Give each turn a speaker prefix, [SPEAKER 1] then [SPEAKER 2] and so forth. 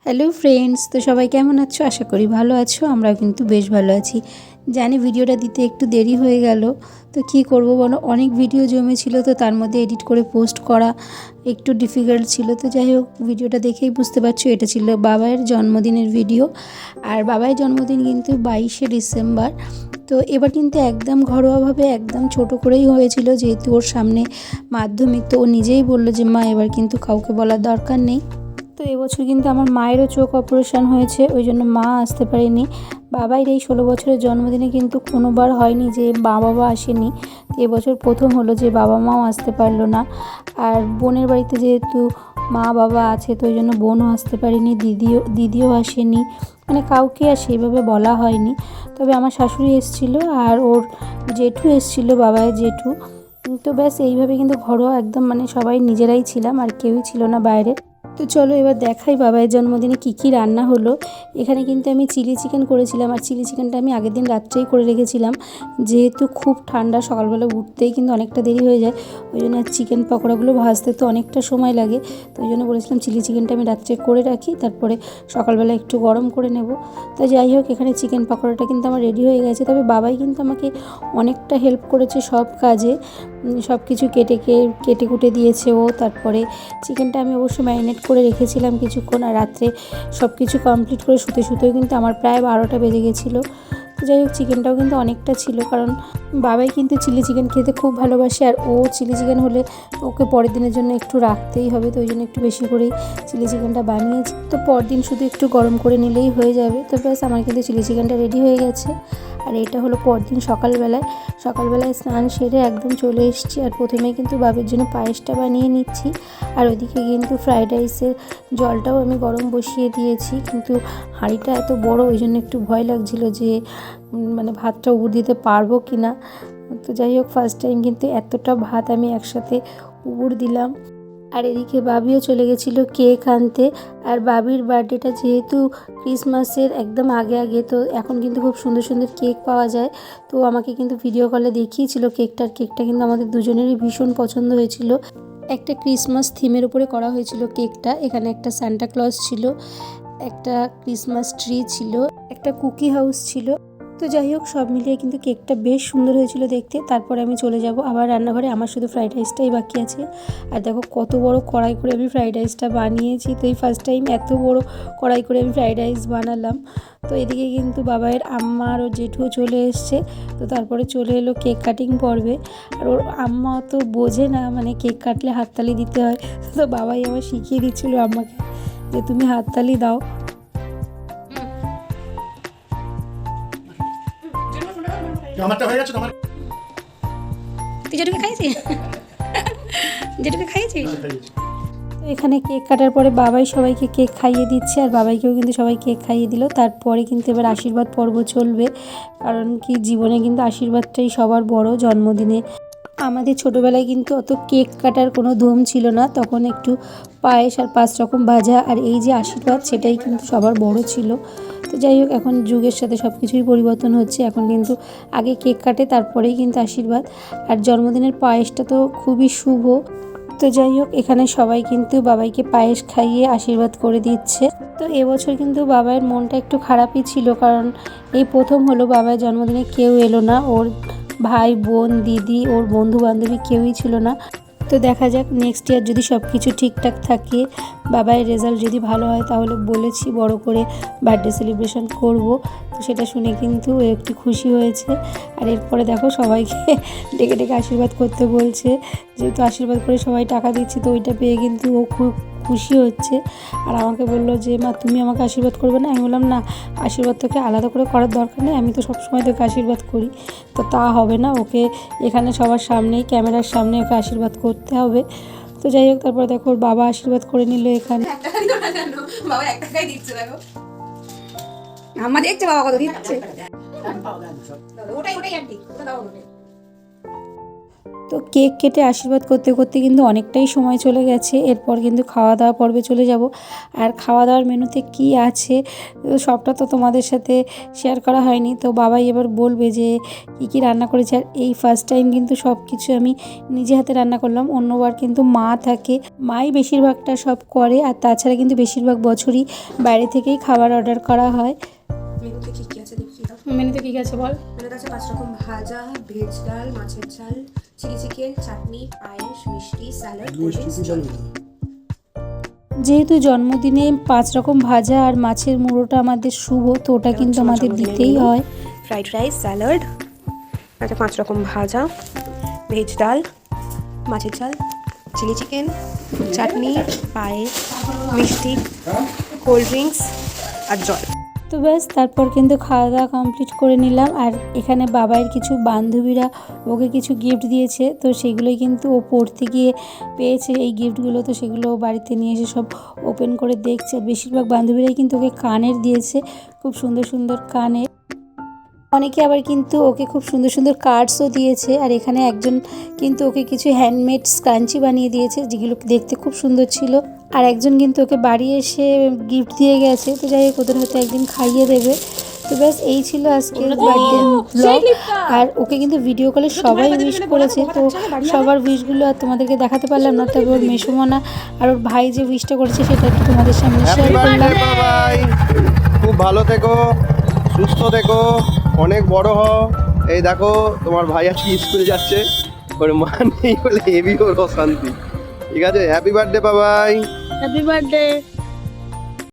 [SPEAKER 1] Hello friends, তো সবাই কেমন আছো? আশা করি ভালো আছো। আমরা কিন্তু বেশ ভালো আছি। জানি ভিডিওটা দিতে একটু দেরি হয়ে গেল, তো কি করব বলো, অনেক ভিডিও জমেছিল, তো তার মধ্যে এডিট করে পোস্ট করা একটু ডিফিকাল্ট ছিল। তো যাই হোক, ভিডিওটা দেখেই বুঝতে পারছো এটা ছিল বাবাইয়ের জন্মদিনের ভিডিও। আর বাবাইয়ের জন্মদিন কিন্তু 22শে ডিসেম্বর। তো এবার কিন্তু একদম ঘরোয়াভাবে একদম ছোট করেই হয়েছিল, যেহেতু ওর সামনে মাধ্যমিক। তো ও নিজেই বললো যে মা, এবার কিন্তু কাউকে বলার দরকার নেই। তো এবছর কিন্তু আমার মায়েরও চোখ অপারেশন হয়েছে, ওই জন্য মা আসতে পারেনি। বাবাইয়ের এই 16 বছরের জন্মদিনে কিন্তু কোনোবার হয়নি যে মা বাবা আসেনি। তো এবছর প্রথম হলো যে বাবা মাও আসতে পারলো না। আর বোনের বাড়িতে যেহেতু মা বাবা আছে, তো ওই জন্য বোনও আসতে পারেনি, দিদিও আসেনি, মানে কাউকে আর সেইভাবে বলা হয়নি। তবে আমার শাশুড়ি এসেছিলো আর ওর জেঠু এসেছিলো, বাবাইয়ের জেঠু। তো ব্যাস এইভাবে কিন্তু ঘরোয়া একদম, মানে সবাই নিজেরাই ছিলাম আর কেউই ছিল না বাইরে। তো চলো এবার দেখাই বাবাইয়ের জন্মদিনে কী রান্না হলো। এখানে কিন্তু আমি চিলি চিকেন করেছিলাম, আর চিলি চিকেনটা আমি আগের দিন রাত্রেই করে রেখেছিলাম, যেহেতু খুব ঠান্ডা, সকালবেলা উঠতেই কিন্তু অনেকটা দেরি হয়ে যায়। ওই জন্য চিকেন পকোড়াগুলো ভাজতে তো অনেকটা সময় লাগে। তো ওই জন্য বলেছিলাম চিলি চিকেনটা আমি রাত্রে করে রাখি, তারপরে সকালবেলা একটু গরম করে নেব। তো যাই হোক, এখানে চিকেন পকোড়াটা কিন্তু আমার রেডি হয়ে গেছে। তবে বাবাই কিন্তু আমাকে অনেকটা হেল্প করেছে সব কাজে, সব কিছু কেটে কুটে দিয়েছে ও। তারপরে চিকেনটা আমি অবশ্য ম্যারিনেট করে রেখেছিলাম কিছুক্ষণ, আর রাত্রে সব কিছু কমপ্লিট করে শুতেও কিন্তু আমার প্রায় 12টা বেজে গেছিলো। তো যাই হোক, চিকেনটাও কিন্তু অনেকটা ছিল, কারণ বাবাই কিন্তু চিলি চিকেন খেতে খুব ভালোবাসে, আর ও চিলি চিকেন হলে ওকে পরের দিনের জন্য একটু রাখতেই হবে। তো ওই জন্য একটু বেশি করেই চিলি চিকেনটা বানিয়েছি। তো পরদিন শুধু একটু গরম করে নিলেই হয়ে যাবে। তো ব্যাস, আমার কিন্তু চিলি চিকেনটা রেডি হয়ে গেছে। আর এটা হলো পরদিন সকালবেলায় স্নান সেরে একদম চলে এসেছি। আর প্রথমেই কিন্তু বাবের জন্য পায়েসটা বানিয়ে নিচ্ছি, আর ওইদিকে কিন্তু ফ্রাইড রাইসের জলটাও আমি গরম বসিয়ে দিয়েছি। কিন্তু হাঁড়িটা এত বড়, ওই জন্য একটু ভয় লাগছিল যে মানে ভাতটা উবুর দিতে পারবো কি না। তো যাই হোক, ফার্স্ট টাইম কিন্তু এতটা ভাত আমি একসাথে উবুর দিলাম। আর এদিকে বাবিও চলে গেছিলো কেক আনতে। আর বাবির বার্থডেটা যেহেতু ক্রিসমাসের একদম আগে, তো এখন কিন্তু খুব সুন্দর সুন্দর কেক পাওয়া যায়। তো আমাকে কিন্তু ভিডিও কলে দেখিয়েছিল কেকটা কিন্তু আমাদের দুজনেরই ভীষণ পছন্দ হয়েছিল। একটা ক্রিসমাস থিমের উপরে করা হয়েছিল কেকটা। এখানে একটা সান্টা ক্লজ ছিল, একটা ক্রিসমাস ট্রি ছিল, একটা কুকি হাউস ছিল। তো যাই হোক, সব মিলিয়ে কিন্তু কেকটা বেশ সুন্দর হয়েছিল দেখতে। তারপরে আমি চলে যাব আবার রান্নাঘরে, আমার শুধু ফ্রাইড রাইসটাই বাকি আছে। আর দেখো কত বড় কড়াই করে আমি ফ্রাইড রাইসটা বানিয়েছি। তো এই ফার্স্ট টাইম এত বড় কড়াই করে আমি ফ্রাইড রাইস বানালাম। তো এদিকে কিন্তু বাবাইয়ের আম্মা আর ওর জেঠুও চলে এসছে। তো তারপরে চলে এলো কেক কাটিং পর্বে। আর ওর আম্মা তো বোঝে না, মানে কেক কাটলে হাততালি দিতে হয়। তো বাবাই আমার শিখিয়ে দিচ্ছিলো আম্মাকে যে তুমি হাততালি দাও।
[SPEAKER 2] আমারটা হয়ে গেছে তোমার?
[SPEAKER 1] তুই যেটুকু খাইয়েছিস। তো এখানে কেক কাটার পরে বাবাই সবাইকে কেক খাইয়ে দিচ্ছে, আর বাবাইকেও কিন্তু সবাই কেক খাইয়ে দিল। তারপরে কিন্তু এবার আশীর্বাদ পর্ব চলবে, কারণ কি জীবনে কিন্তু আশীর্বাদটাই সবার বড় জন্মদিনে। আমাদের ছোটোবেলায় কিন্তু অত কেক কাটার কোনো ধুম ছিল না, তখন একটু পায়েস আর 5 রকম ভাজা, আর এই যে আশীর্বাদ, সেটাই কিন্তু সবার বড় ছিল। তো যাই হোক, এখন যুগের সাথে সব কিছুই পরিবর্তন হচ্ছে। এখন কিন্তু আগে কেক কাটে, তারপরেই কিন্তু আশীর্বাদ। আর জন্মদিনের পায়েসটা তো খুবই শুভ। তো যাই হোক, এখানে সবাই কিন্তু বাবাইকে পায়েস খাইয়ে আশীর্বাদ করে দিচ্ছে। তো এবছর কিন্তু বাবাইয়ের মনটা একটু খারাপই ছিল, কারণ এই প্রথম হলো বাবার জন্মদিনে কেউ এলো না। ওর ভাই বোন দিদি, ওর বন্ধু বান্ধবী কেউই ছিল না। তো দেখা যাক নেক্সট ইয়ার যদি সব কিছু ঠিকঠাক থাকে, বাবাইয়ের রেজাল্ট যদি ভালো হয়, তাহলে বলেছি বড় করে বার্থডে সেলিব্রেশন করব। তো সেটা শুনে কিন্তু ও একটু খুশি হয়েছে। আর এরপরে দেখো সবাইকে ডেকে ডেকে আশীর্বাদ করতে বলছে, যেহেতু আশীর্বাদ করে সবাই টাকা দিচ্ছে, তো ওইটা পেয়ে কিন্তু ও খুব খুশি হচ্ছে। আর আমাকে বললো যে মা, তুমি আমাকে আশীর্বাদ করবে না? আমি বললাম না, আশীর্বাদ তোকে আলাদা করে করার দরকার নেই, আমি তো সবসময় তোকে আশীর্বাদ করি। তো তা হবে না, ওকে এখানে সবার সামনেই, ক্যামেরার সামনে ওকে আশীর্বাদ করতে হবে। তো যাই হোক, তারপর দেখো ওর বাবা আশীর্বাদ করে নিল এখানে।
[SPEAKER 3] বাবা 1 টাকাই দিচ্ছে, দেখো আম্মা দেখছে বাবা কত দিচ্ছে। ওটাই আন্টি, ওটা দাও আমাকে।
[SPEAKER 1] তো কেক কেটে আশীর্বাদ করতে করতে কিন্তু অনেকটাই সময় চলে গেছে। এরপর কিন্তু খাওয়া দাওয়া পর্বে চলে যাব। আর খাওয়া দাওয়ার মেনুতে কি আছে সবটা তো তোমাদের সাথে শেয়ার করা হয়নি। তো বাবাই এবার বলবে যে কী কী রান্না করেছে। আর এই ফার্স্ট টাইম কিন্তু সব কিছু আমি নিজে হাতে রান্না করলাম। অন্যবার কিন্তু মা থাকে, মাই বেশিরভাগটা সব করে। আর তাছাড়া কিন্তু বেশিরভাগ বছরই বাইরে থেকেই খাবার অর্ডার করা হয়।
[SPEAKER 3] মেনুতে কি কি আছে দেখি দাও।
[SPEAKER 1] মেনুতে কী আছে বল?
[SPEAKER 3] মেনুতে আছে 5 রকম ভাজা, ভেজ ডাল, মাছের ঝাল, চিলি চিকেন, চাটনি, পায়েস, মিষ্টি, স্যালাড, কোল্ড ড্রিঙ্কস।
[SPEAKER 1] যেহেতু জন্মদিনে 5 রকম ভাজা আর মাছের মুড়োটা আমাদের শুভ, তো ওটা কিন্তু আমাদের দিতেই হয়।
[SPEAKER 3] ফ্রাইড রাইস, স্যালাড, আচ্ছা 5 রকম ভাজা, ভেজ ডাল, মাছের ঝাল, চিলি চিকেন, চাটনি, পায়েস, মিষ্টি, কোল্ড ড্রিঙ্কস আর জল।
[SPEAKER 1] তো ব্যাস তারপর কিন্তু খাওয়া দাওয়া কমপ্লিট করে নিলাম। আর এখানে বাবাইয়ের কিছু বান্ধবীরা ওকে কিছু গিফট দিয়েছে, তো সেগুলোই কিন্তু ও পড়তে গিয়ে পেয়েছে এই গিফটগুলো। তো সেগুলো ও বাড়িতে নিয়ে এসে সব ওপেন করে দেখছে। বেশিরভাগ বান্ধবীরাই কিন্তু ওকে কানের দিয়েছে, খুব সুন্দর সুন্দর কানের। অনেকে আবার কিন্তু ওকে খুব সুন্দর সুন্দর কার্ডসও দিয়েছে। আর এখানে একজন কিন্তু ওকে কিছু হ্যান্ডমেড স্ক্রাঞ্চি বানিয়ে দিয়েছে, যেগুলো দেখতে খুব সুন্দর ছিল। আর একজন কিন্তু ওকে বাড়ি এসে গিফট দিয়ে গেছে। তো যাই হোক, ওদের হয়তো একদিন খাইয়ে দেবে। তো ব্যাস এই ছিল আজকের বার্থডে ব্লগ। আর ওকে কিন্তু ভিডিও কলে সবাই উইশ করেছে। তো সবার উইশগুলো আর তোমাদেরকে দেখাতে পারলাম না, তবে ওর মেসোমনা আর ওর ভাই যে উইশটা করেছে সেটা একটু তোমাদের সামনে শেয়ার করলাম।
[SPEAKER 4] খুব ভালো থেকো, সুস্থ থেকো, অনেক বড় হও। এই দেখো তোমার ভাই আজকে স্কুলে যাচ্ছে, ওর মা নেই বলে হেভি ওর অশান্তি। ঠিক আছে, হ্যাপি বার্থডে বাবাই।
[SPEAKER 5] Happy birthday.